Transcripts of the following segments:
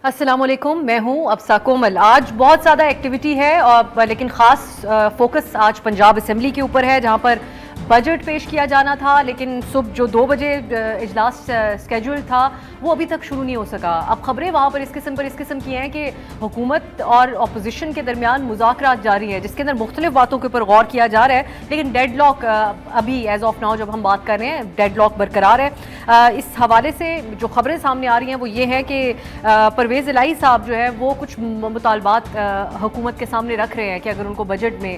السلام علیکم، میں ہوں افسا کومل۔ آج بہت زیادہ ایکٹیویٹی ہے لیکن خاص فوکس آج پنجاب اسمبلی کے اوپر ہے، جہاں پر بجٹ پیش کیا جانا تھا، لیکن صبح جو 2 بجے اجلاس اسکیجول تھا وہ ابھی تک شروع نہیں ہو سکا۔ اب خبریں وہاں پر اس قسم کی ہیں کہ حکومت اور اپوزیشن کے درمیان مذاکرات جاری ہیں، جس کے اندر مختلف باتوں کے اوپر غور کیا جا رہا ہے، لیکن ڈیڈ لاک ابھی ایز آف ناؤ جب ہم بات کر رہے ہیں ڈیڈ لاک برقرار ہے۔ اس حوالے سے جو خبریں سامنے آ رہی ہیں وہ یہ ہے کہ پرویز الہی صاحب جو ہے وہ کچھ مطالبات حکومت کے سامنے رکھ رہے ہیں کہ اگر ان کو بجٹ میں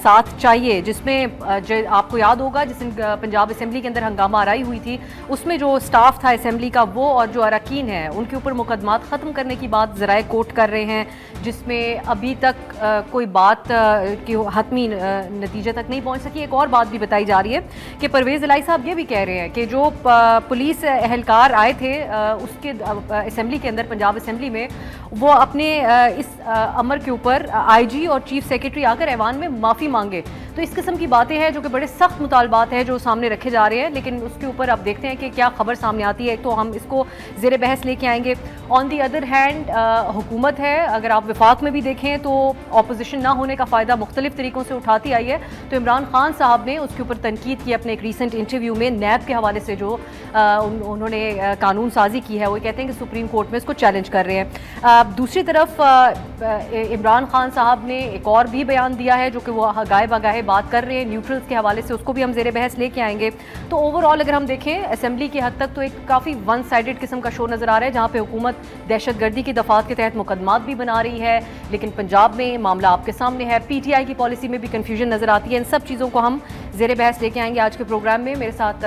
ساتھ چاہیے، جس میں آپ کو یاد ہوگا جس دن پنجاب اسمبلی کے اندر ہنگامہ آرائی ہوئی تھی، اس میں جو سٹاف تھا اسمبلی کا وہ اور جو اراکین ہیں ان کے اوپر مقدمات ختم کرنے کی بات ذرائع کوٹ کر رہے ہیں، جس میں ابھی تک کوئی بات کی حتمی نتیجے تک نہیں پہنچ سکی۔ ایک اور بات بھی بتائی جا رہی ہے کہ پرویز الہی صاحب یہ بھی کہہ رہے ہیں کہ جو پولیس اہلکار آئے تھے اس کے اسمبلی کے اندر پنجاب اسمبلی میں، وہ اپنے اس امر کے اوپر آئی جی اور چیف سیکرٹری آ کر ایوان میں معافی مانگے۔ تو اس قسم کی باتیں ہیں جو کہ بڑے سخت مطالبات ہیں جو سامنے رکھے جا رہے ہیں، لیکن اس کے اوپر اب دیکھتے ہیں کہ کیا خبر سامنے آتی ہے۔ تو ہم اس کو زیر بحث لے کے آئیں گے۔ آن دی ادر ہینڈ حکومت ہے، اگر آپ وفاق میں بھی دیکھیں تو اپوزیشن نہ ہونے کا فائدہ مختلف طریقوں سے اٹھاتی آئی ہے۔ تو عمران خان صاحب نے اس کے اوپر تنقید کی اپنے ایک ریسنٹ انٹرویو میں، نیب کے حوالے سے جو انہوں نے قانون سازی کی ہے، وہ کہتے ہیں کہ سپریم کورٹ میں اس کو چیلنج کر رہے ہیں۔ دوسری طرف عمران خان صاحب نے ایک اور بھی بیان دیا ہے جو کہ وہ گاہے بگاہے بات کر رہے ہیں نیوٹرلز کے حوالے سے، اس کو بھی ہم زیر بحث لے کے آئیں گے۔ تو اوور آل اگر ہم دیکھیں اسمبلی کی حد تک تو ایک کافی ون سائیڈڈ قسم کا شو نظر آ رہا ہے، جہاں پہ حکومت دہشت گردی کی دفعات کے تحت مقدمات بھی بنا رہی ہے، لیکن پنجاب میں معاملہ آپ کے سامنے ہے، پی ٹی آئی کی پالیسی میں بھی کنفیوژن نظر آتی ہے۔ ان سب چیزوں کو ہم زیر بحث لے کے آئیں گے آج کے پروگرام میں۔ میرے ساتھ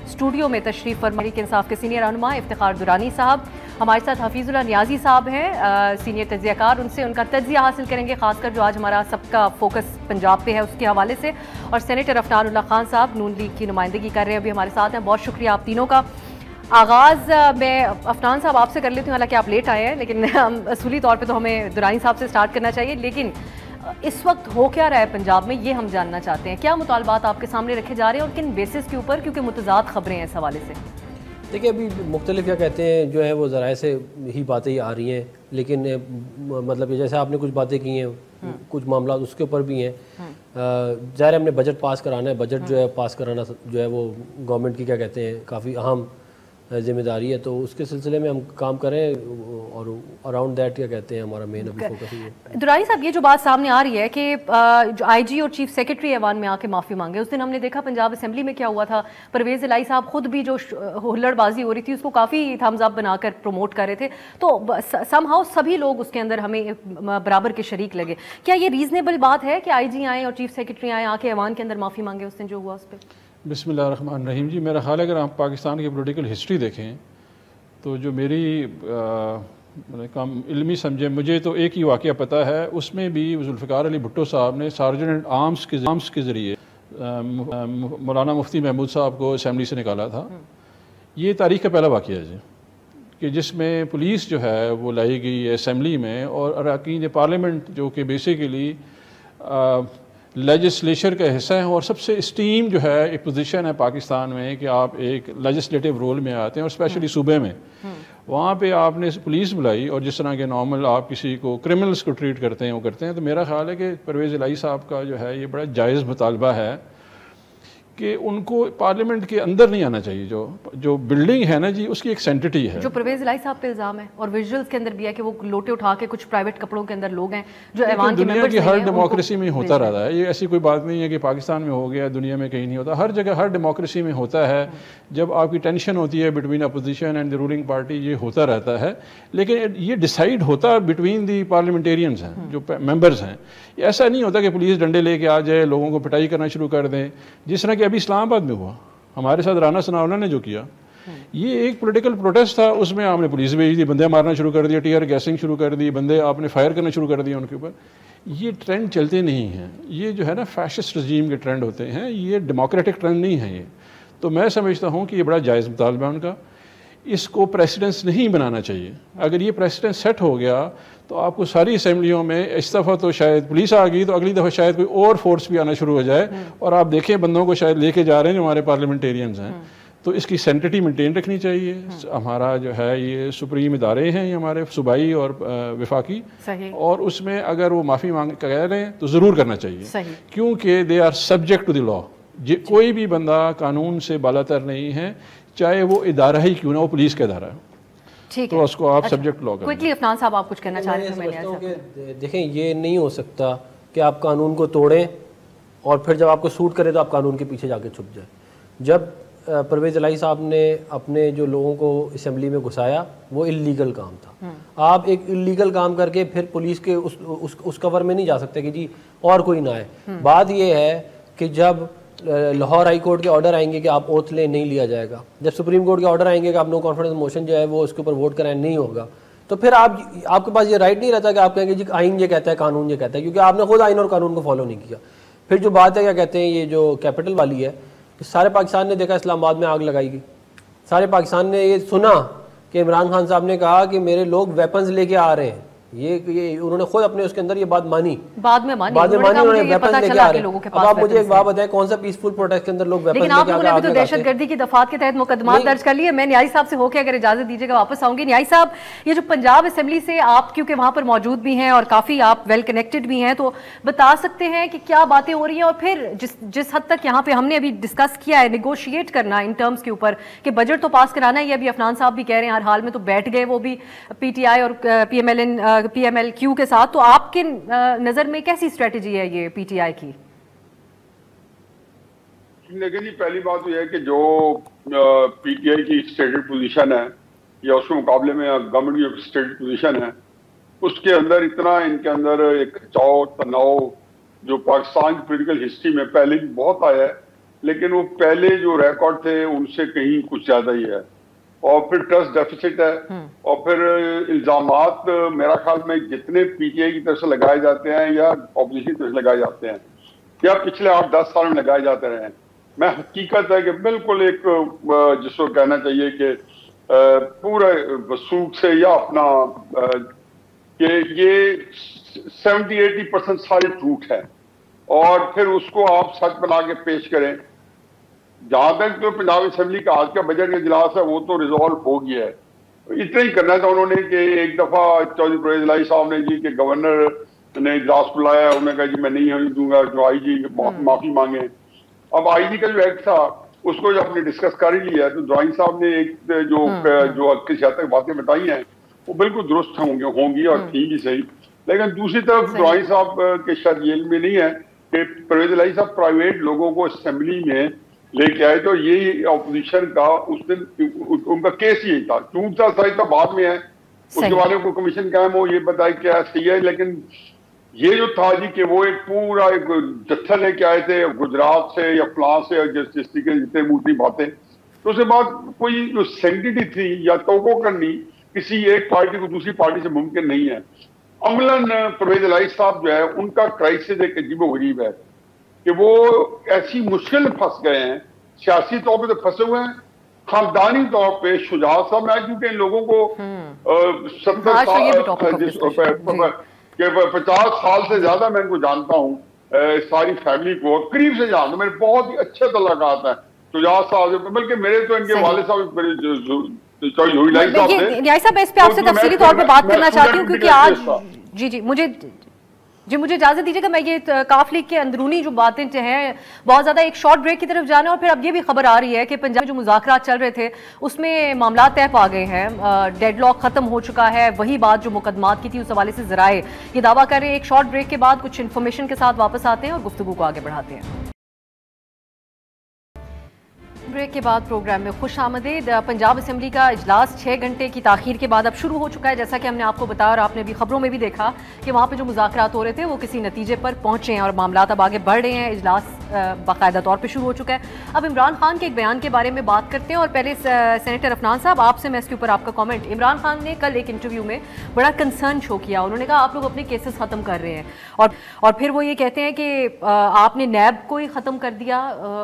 اسٹوڈیو میں تشریف فرما تحریک انصاف کے سینئر رہنما افتخار درانی صاحب، ہمارے ساتھ حفیظ اللہ نیازی صاحب ہیں سینئر تجزیہ کار، ان سے ان کا تجزیہ حاصل کریں گے، خاص کر جو آج ہمارا سب کا فوکس پنجاب پہ ہے اس کے حوالے سے، اور سینیٹر افنان اللہ خان صاحب نون لیگ کی نمائندگی کر رہے ہیں، ابھی ہمارے ساتھ ہیں۔ بہت شکریہ آپ تینوں کا۔ آغاز میں افنان صاحب آپ سے کر لیتی ہوں، حالانکہ آپ لیٹ آئے ہیں، لیکن اصولی طور پہ تو ہمیں درانی صاحب سے سٹارٹ کرنا چاہیے۔ لیکن اس وقت ہو کیا رہا ہے پنجاب میں، یہ ہم جاننا چاہتے ہیں۔ کیا مطالبات آپ کے سامنے رکھے جا رہے ہیں اور کن بیسس کے اوپر، کیونکہ متضاد خبریں ہیں اس حوالے سے؟ دیکھیں ابھی مختلف کیا کہتے ہیں جو ہے وہ ذرائع سے ہی باتیں آ رہی ہیں، لیکن مطلب جیسے آپ نے کچھ باتیں کی ہیں، کچھ معاملات اس کے اوپر بھی ہیں۔ ظاہر ہم نے بجٹ پاس کرانا ہے، بجٹ جو ہے پاس کرانا جو ہے وہ گورنمنٹ کی کیا کہتے ہیں کافی اہم ذمہ داری ہے، تو اس کے سلسلے میں ہم کام کریں اور اراؤنڈ دیٹ کیا کہتے ہیں ہمارا مین ابھی فوکس ہے۔ درانی صاحب، یہ جو بات سامنے آ رہی ہے کہ جو آئی جی اور چیف سیکرٹری ایوان میں آ کے معافی مانگے، اس دن ہم نے دیکھا پنجاب اسمبلی میں کیا ہوا تھا، پرویز الہی صاحب خود بھی جو ہلڑ بازی ہو رہی تھی اس کو کافی تھمز اپ بنا کر پروموٹ کر رہے تھے، تو سم ہاؤ سبھی لوگ اس کے اندر ہمیں برابر کے شریک لگے۔ کیا یہ ریزنیبل بات ہے کہ آئی جی آئیں اور چیف سیکرٹری آئیں آ کے ایوان کے اندر معافی مانگے اس دن جو ہوا اس پہ؟ بسم اللہ الرحمن الرحیم۔ جی میرا خیال ہے اگر آپ پاکستان کی پولیٹیکل ہسٹری دیکھیں تو جو میری کام علمی سمجھے، مجھے تو ایک ہی واقعہ پتہ ہے، اس میں بھی ذوالفقار علی بھٹو صاحب نے سارجنٹ آرمز کے ذریعے مولانا مفتی محمود صاحب کو اسمبلی سے نکالا تھا۔ یہ تاریخ کا پہلا واقعہ ہے جی، کہ جس میں پولیس جو ہے وہ لائی گئی اسمبلی میں، اور اراکین پارلیمنٹ جو کہ بیسیکلی لیجسلیچر کا حصہ ہیں، اور سب سے اسٹیم جو ہے ایک پوزیشن ہے پاکستان میں کہ آپ ایک لیجسلیٹو رول میں آتے ہیں، اور اسپیشلی صوبے میں وہاں پہ آپ نے پولیس بلائی، اور جس طرح کے نارمل آپ کسی کو کرمنلز کو ٹریٹ کرتے ہیں وہ کرتے ہیں۔ تو میرا خیال ہے کہ پرویز الہی صاحب کا جو ہے یہ بڑا جائز مطالبہ ہے کہ ان کو پارلیمنٹ کے اندر نہیں آنا چاہیے، جو بلڈنگ ہے نا جی اس کی ایک سینٹٹی ہے، جو پرویز الہی صاحب پہ الزام ہے، اور ویژولز کے اندر بھی ہے کہ وہ لوٹے اٹھا کے کچھ پرائیویٹ کپڑوں کے اندر لوگ ہیں جو ایوان کے دنیا ممبرز کی ہیں، ہر ڈیموکریسی میں ہوتا رہتا ہے، یہ ایسی کوئی بات نہیں ہے کہ پاکستان میں ہو گیا دنیا میں کہیں نہیں ہوتا، ہر جگہ ہر ڈیموکریسی میں ہوتا ہے۔ جب آپ کی ٹینشن ہوتی ہے between opposition and the ruling party, یہ ہوتا رہتا ہے، لیکن یہ ڈیسائیڈ ہوتا بٹوین دی پارلیمنٹیرینز ہیں جو ممبرز ہیں۔ ایسا نہیں ہوتا کہ پولیس ڈنڈے لے کے آ جائے، لوگوں کو پٹائی کرنا شروع کر دیں، جس طرح کہ ابھی اسلام آباد میں ہوا ہمارے ساتھ رانا ثناءاللہ نے جو کیا۔ یہ ایک پولیٹیکل پروٹیسٹ تھا، اس میں آپ نے پولیس بھیج دی، بندے مارنا شروع کر دیا، ٹیئر گیسنگ شروع کر دی، بندے آپ نے فائر کرنا شروع کر دیا ان کے اوپر۔ یہ ٹرینڈ چلتے نہیں ہیں، یہ جو ہے نا فیشسٹ رجیم کے ٹرینڈ ہوتے ہیں، یہ ڈیموکریٹک ٹرینڈ نہیں ہے یہ۔ تو میں سمجھتا ہوں کہ یہ بڑا جائز مطالبہ ہے ان کا، اس کو پریسیڈنس نہیں بنانا چاہیے۔ اگر یہ پریسیڈنس سیٹ ہو گیا تو آپ کو ساری اسمبلیوں میں اس دفعہ تو شاید پولیس آ گئی، تو اگلی دفعہ شاید کوئی اور فورس بھی آنا شروع ہو جائے، اور آپ دیکھیں بندوں کو شاید لے کے جا رہے ہیں جو ہمارے پارلیمنٹیرینز ہیں، تو اس کی سینٹیٹی مینٹین رکھنی چاہیے. ہمارا جو ہے یہ سپریم ادارے ہیں، یہ ہمارے صوبائی اور وفاقی، اور اس میں اگر وہ معافی مانگ کہہ رہے ہیں تو ضرور کرنا چاہیے، کیونکہ they are subject to the law. کوئی بھی بندہ قانون سے بالاتر نہیں ہے، چاہے وہ ادارہ ہی کیوں نہ ہو، پولیس کا ادارہ ہے، تو اس کو آپ سبجیکٹ لا کریں. کوئکلی عفنان صاحب آپ کچھ کہنا چاہ رہے ہیں؟ دیکھیں یہ نہیں ہو سکتا کہ آپ قانون کو توڑیں اور پھر جب آپ کو سوٹ کرے تو آپ قانون کے پیچھے جا کے چھپ جائیں. جب پرویز الہی صاحب نے اپنے جو لوگوں کو اسمبلی میں گھسایا وہ اللیگل کام تھا. آپ ایک اللیگل کام کر کے پھر پولیس کے اس کور میں نہیں جا سکتے کہ جی اور کوئی نہ آئے. بات یہ ہے کہ جب لاہور ہائی کورٹ کے آرڈر آئیں گے کہ آپ اوتھ لیں، نہیں لیا جائے گا. جب سپریم کورٹ کے آرڈر آئیں گے کہ آپ نو کانفیڈنس موشن جو ہے وہ اس کے اوپر ووٹ کرائیں، نہیں ہوگا، تو پھر آپ کے پاس یہ رائٹ نہیں رہتا کہ آپ کہیں گے جی آئین یہ کہتا ہے، قانون یہ کہتا ہے، کیونکہ آپ نے خود آئین اور قانون کو فالو نہیں کیا. پھر جو بات ہے کیا کہتے ہیں یہ جو کیپٹل والی ہے، سارے پاکستان نے دیکھا اسلام آباد میں آگ لگائی گئی. سارے پاکستان نے یہ سنا کہ عمران خان صاحب نے کہا کہ میرے لوگ ویپنز لے کے آ رہے ہیں. یہ انہوں نے خود اپنے اس کے اندر یہ بات مانی، بعد میں انہوں نے ویپنز لے کے آ رہے ہیں. اب آپ مجھے ایک بات بتائیں کون سا پیسفل پروٹیسٹ کے اندر لوگ ویپنز لے کے آ کے لیکن آپ لوگوں نے بھی تو دہشت گردی کی دفعات کے تحت مقدمات درج کر لیے. میں نیازی صاحب سے ہو کے اگر اجازت دیجیے گا واپس آؤں گی. نیازی صاحب، یہ جو پنجاب اسمبلی سے آپ کیونکہ وہاں پر موجود بھی ہیں اور کافی آپ ویل کنیکٹڈ بھی ہیں، تو بتا سکتے ہیں کہ کیا باتیں ہو رہی ہیں، اور پھر جس حد تک یہاں پہ ہم نے ابھی ڈسکس کیا ہے نیگوشیٹ کرنا ان ٹرمز کے اوپر کہ بجٹ تو پاس کرانا ہے، یہ ابھی عفنان صاحب بھی کہہ رہے ہیں ہر حال میں تو بیٹھ گئے وہ بھی پی ٹی آئی اور پی ایم ایل کیو کے ساتھ. تو آپ کے نظر میں کیسی اسٹریٹجی ہے یہ پی ٹی آئی کی؟ لیکن جی پہلی بات تو یہ ہے کہ جو پی ٹی آئی کی اسٹیٹڈ پوزیشن ہے یا اس کے مقابلے میں گورنمنٹ کی اسٹیٹڈ پوزیشن ہے، اس کے اندر اتنا ان کے اندر ایک کھچاؤ تناؤ جو پاکستان کی پولیٹیکل ہسٹری میں پہلے بھی بہت آیا ہے، لیکن وہ پہلے جو ریکارڈ تھے ان سے کہیں کچھ زیادہ ہی ہے. اور پھر ٹرسٹ ڈیفیسٹ ہے، اور پھر الزامات میرا خیال میں جتنے پی ٹی آئی کی طرف سے لگائے جاتے ہیں یا اپوزیشن کی طرف سے لگائے جاتے ہیں یا پچھلے 8-10 سال میں لگائے جاتے رہے ہیں، میں حقیقت ہے کہ بالکل ایک جس کو کہنا چاہیے کہ پورے وثوق سے یا اپنا کہ یہ 70-80% سارے جھوٹ ہے، اور پھر اس کو آپ سچ بنا کے پیش کریں. جہاں تک جو پنجاب اسمبلی کا آج کا بجٹ کا اجلاس ہے وہ تو ریزالو ہو گیا ہے. اتنا ہی کرنا تھا انہوں نے کہ ایک دفعہ چودھری پرویز الہی صاحب نے جی کہ گورنر نے اجلاس بلایا، انہوں نے کہا جی میں نہیں ہونے دوں گا، جو آئی جی معافی مانگے. اب آئی جی کا جو ایکٹ تھا اس کو جب ہم نے ڈسکس کر ہی لیا، تو ڈرائنگ صاحب نے ایک جو کسی حد تک باتیں بتائی ہیں وہ بالکل درست ہوں گی اور تھیں بھی صحیح. لیکن دوسری طرف ڈرائنگ صاحب کے شاید یہ میں نہیں ہے کہ پرویز الہی صاحب پرائیویٹ لوگوں کو اسمبلی میں لے کے آئے، تو یہ اپوزیشن کا اس دن ان کا کیس یہی تھا. جھوٹ تھا صحیح تھا بعد میں ہے، اس کے بارے میں کوئی کمیشن قائم ہو یہ بتائے کیا صحیح ہے. لیکن یہ جو تھا جی کہ وہ ایک پورا ایک جتھا لے کے آئے تھے گجرات سے یا فلاں سے، جس طریقے سے جتنے موٹی باتیں، تو اس کے بعد کوئی جو سینکٹیٹی تھی یا توقع کرنی کسی ایک پارٹی کو دوسری پارٹی سے ممکن نہیں ہے. عملاً پرویز الہی صاحب جو ہے ان کا کرائسس ایک عجیب و غریب ہے کہ وہ ایسی مشکل میں پھنس گئے ہیں، سیاسی طور پہ تو پھنسے ہوئے ہیں، خاندانی طور پہ شجاعت صاحب میں کیونکہ ان لوگوں کو 50 سال سے زیادہ میں ان کو جانتا ہوں، ساری فیملی کو قریب سے جانتا ہوں، میرے بہت ہی اچھے تعلقات ہیں شجاعت صاحب، بلکہ میرے تو ان کے والد صاحب نیازی صاحب اس پہ آپ سے تفصیلی طور پہ بات کرنا چاہتی ہوں کیونکہ آج مجھے اجازت دیجیے کہ میں یہ کاف لیگ کے اندرونی جو باتیں ہیں بہت زیادہ ایک شارٹ بریک کی طرف جانا، اور پھر اب یہ بھی خبر آ رہی ہے کہ پنجاب میں جو مذاکرات چل رہے تھے اس میں معاملات طے پا گئے ہیں، ڈیڈ لاک ختم ہو چکا ہے. وہی بات جو مقدمات کی تھی اس حوالے سے ذرائع یہ دعویٰ کر رہے ہیں. ایک شارٹ بریک کے بعد کچھ انفارمیشن کے ساتھ واپس آتے ہیں اور گفتگو کو آگے بڑھاتے ہیں. بریک کے بعد پروگرام میں خوش آمدید. پنجاب اسمبلی کا اجلاس 6 گھنٹے کی تاخیر کے بعد اب شروع ہو چکا ہے. جیسا کہ ہم نے آپ کو بتایا اور آپ نے بھی خبروں میں بھی دیکھا کہ وہاں پہ جو مذاکرات ہو رہے تھے وہ کسی نتیجے پر پہنچے ہیں اور معاملات اب آگے بڑھ رہے ہیں. اجلاس باقاعدہ طور پہ شروع ہو چکا ہے. اب عمران خان کے ایک بیان کے بارے میں بات کرتے ہیں، اور پہلے سینیٹر عفنان صاحب آپ سے میں اس کے اوپر آپ کا کامنٹ. عمران خان نے کل ایک انٹرویو میں بڑا کنسرن شو کیا. انہوں نے کہا آپ لوگ اپنے کیسز ختم کر رہے ہیں، اور پھر وہ یہ کہتے ہیں کہ آپ نے نیب کو ہی ختم کر دیا،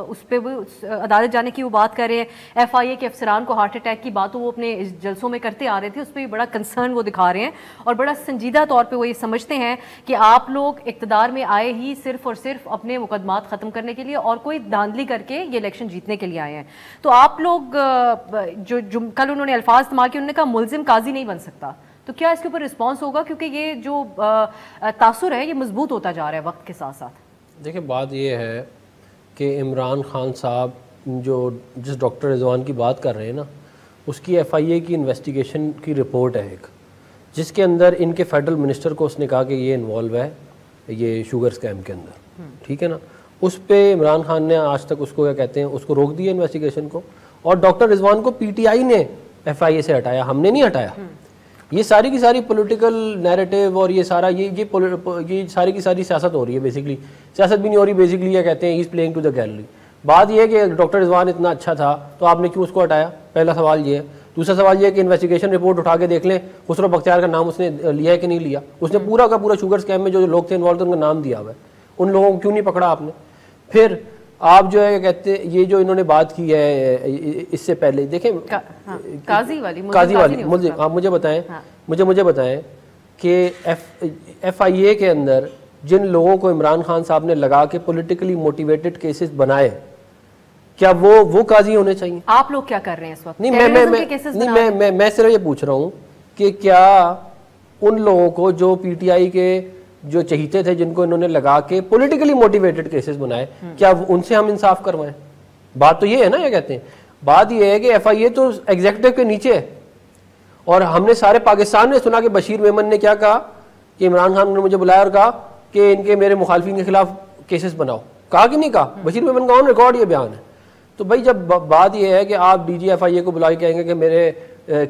اس پہ وہ عدالت جانے کی وہ بات کر رہے ہیں. ایف آئی اے کے افسران کو ہارٹ اٹیک کی باتوں وہ اپنے جلسوں میں کرتے آ رہے تھے، اس پہ بڑا کنسرن وہ دکھا رہے ہیں اور بڑا سنجیدہ طور پہ وہ یہ سمجھتے ہیں کہ آپ لوگ اقتدار میں آئے ہی صرف اور صرف اپنے مقدمات ختم کرنے کے لیے اور کوئی دھاندلی کر کے یہ الیکشن جیتنے کے لیے آئے ہیں. تو آپ لوگ جو کل انہوں نے الفاظ استعمال کیے, انہوں نے کہا ملزم قاضی نہیں بن سکتا, تو کیا اس کے اوپر رسپانس ہوگا؟ کیونکہ یہ جو تاثر ہے یہ مضبوط ہوتا جا رہا ہے وقت کے ساتھ ساتھ. دیکھیں بات یہ ہے کہ عمران خان صاحب جو جس ڈاکٹر رضوان کی بات کر رہے ہیں نا, اس کی FIA کی انویسٹیگیشن کی رپورٹ ہے ایک, جس کے اندر ان کے فیڈرل منسٹر کو اس نے کہا کہ یہ انوالو ہے یہ شوگر اسکیم کے اندر, ٹھیک ہے نا. اس پہ عمران خان نے آج تک اس کو کیا کہتے ہیں اس کو روک دیا انویسٹیگیشن کو, اور ڈاکٹر رضوان کو PTI نے FIA سے ہٹایا, ہم نے نہیں ہٹایا. یہ ساری کی ساری پولیٹیکل نیریٹو اور یہ سارا یہ ساری کی ساری سیاست ہو رہی ہے. بیسکلی سیاست بھی نہیں ہو رہی, بیسکلی یہ کہتے ہیں he is playing to the gallery. بات یہ ہے کہ ڈاکٹر رضوان اتنا اچھا تھا تو آپ نے کیوں اس کو ہٹایا؟ پہلا سوال یہ ہے. دوسرا سوال یہ ہے کہ انویسٹیگیشن رپورٹ اٹھا کے دیکھ لیں خسرو بختیار کا نام اس نے لیا ہے کہ نہیں لیا. اس نے پورا کا پورا شوگر اسکیم میں جو لوگ تھے انوالو تھے ان کا نام دیا ہوا ہے. ان لوگوں کو کیوں نہیں پکڑا آپ نے؟ پھر آپ جو ہے کہتے ہیں یہ جو انہوں نے بات کی ہے اس سے پہلے, دیکھیں قاضی والی آپ مجھے بتائیں کہ FIA کے اندر جن لوگوں کو عمران خان صاحب نے لگا کے پولیٹیکلی موٹیویٹڈ کیسز بنائے, کیا وہ قاضی ہونے چاہیے؟ آپ لوگ کیا کر رہے ہیں اس وقت؟ نہیں, میں صرف یہ پوچھ رہا ہوں کہ کیا ان لوگوں کو جو PTI کے جو چہیتے تھے جن کو انہوں نے لگا کے پولیٹیکلی موٹیویٹڈ کیسز بنائے, کیا ان سے ہم انصاف کروائیں؟ بات تو یہ ہے نا, یہ کہتے ہیں بات یہ ہے کہ FIA تو ایگزیکٹو کے نیچے ہے, اور ہم نے سارے پاکستان نے سنا کہ بشیر میمن نے کیا کہا کہ عمران خان نے مجھے بلایا اور کہا کہ ان کے میرے مخالفین کے خلاف کیسز بناؤ. کہا کہ نہیں کہا؟ بشیر میمن کا آن ریکارڈ یہ بیان ہے. تو بھائی جب بات یہ ہے کہ آپ DG FIA کو بلا کے کہیں گے کہ میرے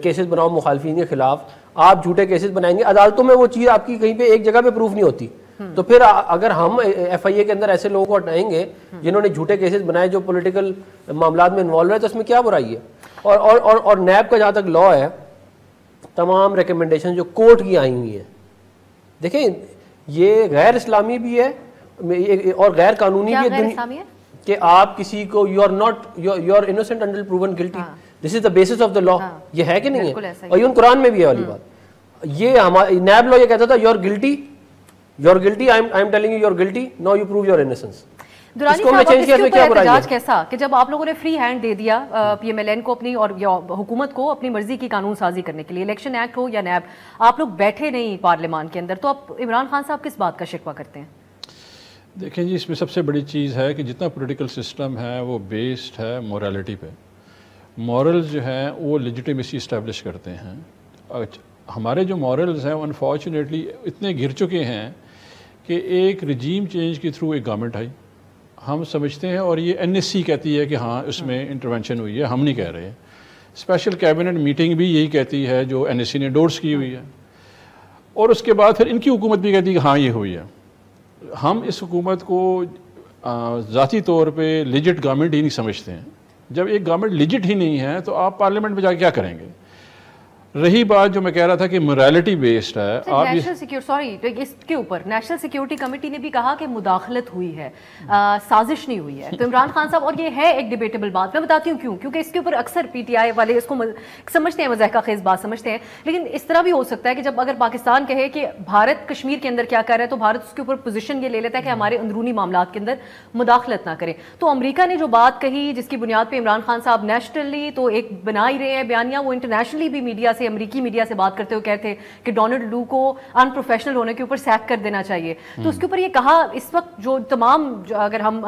کیسز بناؤ مخالفین کے خلاف, آپ جھوٹے کیسز بنائیں گے, عدالتوں میں وہ چیز آپ کی کہیں پہ ایک جگہ پہ پروف نہیں ہوتی, تو پھر اگر ہم FIA کے اندر ایسے لوگوں کو ہٹائیں گے جنہوں نے جھوٹے کیسز بنائے جو پولیٹیکل معاملات میں انوالو ہے, تو اس میں کیا برائی ہے؟ اور نیب کا جہاں تک لا ہے, تمام ریکمنڈیشن جو کورٹ کی آئی ہوئی ہیں, دیکھیں یہ غیر اسلامی بھی ہے اور غیر قانونی بھی ہے کہ آپ کسی کو you are innocent until proven guilty, this is the basis of the law. یہ ہے کہ نہیں ہے؟ اور ایون قرآن میں بھی ہے والی بات. یہ ہمارا نیب لا یہ کہتا تھا you are guilty I am telling you you are guilty, now you prove your innocence. Durrani صاحب اس کے اوپر احتجاج کیسا کہ جب آپ لوگوں نے فری ہینڈ دے دیا PMLN کو اپنی اور حکومت کو اپنی مرضی کی قانون سازی کرنے کے لیے, الیکشن ایکٹ ہو یا نیب, آپ لوگ بیٹھے نہیں پارلیمان کے اندر, تو اب عمران خان صاحب کس بات کا شکوہ کرتے ہیں؟ دیکھیں جی, اس میں سب سے بڑی چیز ہے کہ جتنا پولیٹیکل سسٹم ہے وہ بیسڈ ہے مورالٹی پہ. مورلز جو ہیں وہ لیجیٹیمیسی اسٹیبلش کرتے ہیں. ہمارے جو مورلز ہیں انفارچونیٹلی اتنے گر چکے ہیں کہ ایک رجیم چینج کے تھرو ایک گورنمنٹ آئی, ہم سمجھتے ہیں, اور یہ NSC کہتی ہے کہ ہاں اس میں انٹرونشن ہوئی ہے, ہم نہیں کہہ رہے ہیں. اسپیشل کیبنٹ میٹنگ بھی یہی کہتی ہے جو NSC نے انڈورس کی ہوئی ہے, اور اس کے بعد پھر ان کی حکومت بھی کہتی ہے کہ ہاں یہ ہوئی ہے. ہم اس حکومت کو ذاتی طور پہ لیجٹ گورنمنٹ ہی نہیں سمجھتے ہیں. جب ایک گورنمنٹ لیجٹ ہی نہیں ہے تو آپ پارلیمنٹ میں جا کے کیا کریں گے؟ رہی بات جو میں کہہ رہا تھا کہ موریلٹی بیسڈ ہے, آپ اس کے اوپر نیشنل سیکیورٹی کمیٹی نے بھی کہا کہ مداخلت ہوئی ہے, سازش نہیں ہوئی ہے. تو عمران خان صاحب, اور یہ ہے ایک ڈیبیٹیبل بات, میں بتاتی ہوں کیوں, کیونکہ اس کے اوپر اکثر PTI والے اس کو سمجھتے ہیں, مضحکہ خیز بات سمجھتے ہیں, لیکن اس طرح بھی ہو سکتا ہے کہ جب اگر پاکستان کہے کہ بھارت کشمیر کے اندر کیا کر رہا ہے تو بھارت اس کے اوپر پوزیشن یہ لے لیتا ہے کہ ہمارے اندرونی معاملات کے اندر مداخلت نہ کریں. تو امریکہ نے جو بات کہی جس کی بنیاد پہ عمران خان صاحب نیشنلی تو ایک بنا ہی رہے ہیں بیانیہ, وہ انٹرنیشنلی بھی میڈیا سے, امریکی میڈیا سے بات کرتے ہوئے کہتے کہ ڈونلڈ لو کو ان پروفیشنل ہونے کے اوپر سیک کر دینا چاہیے. تو اس کے اوپر یہ کہا اس وقت جو تمام اگر ہم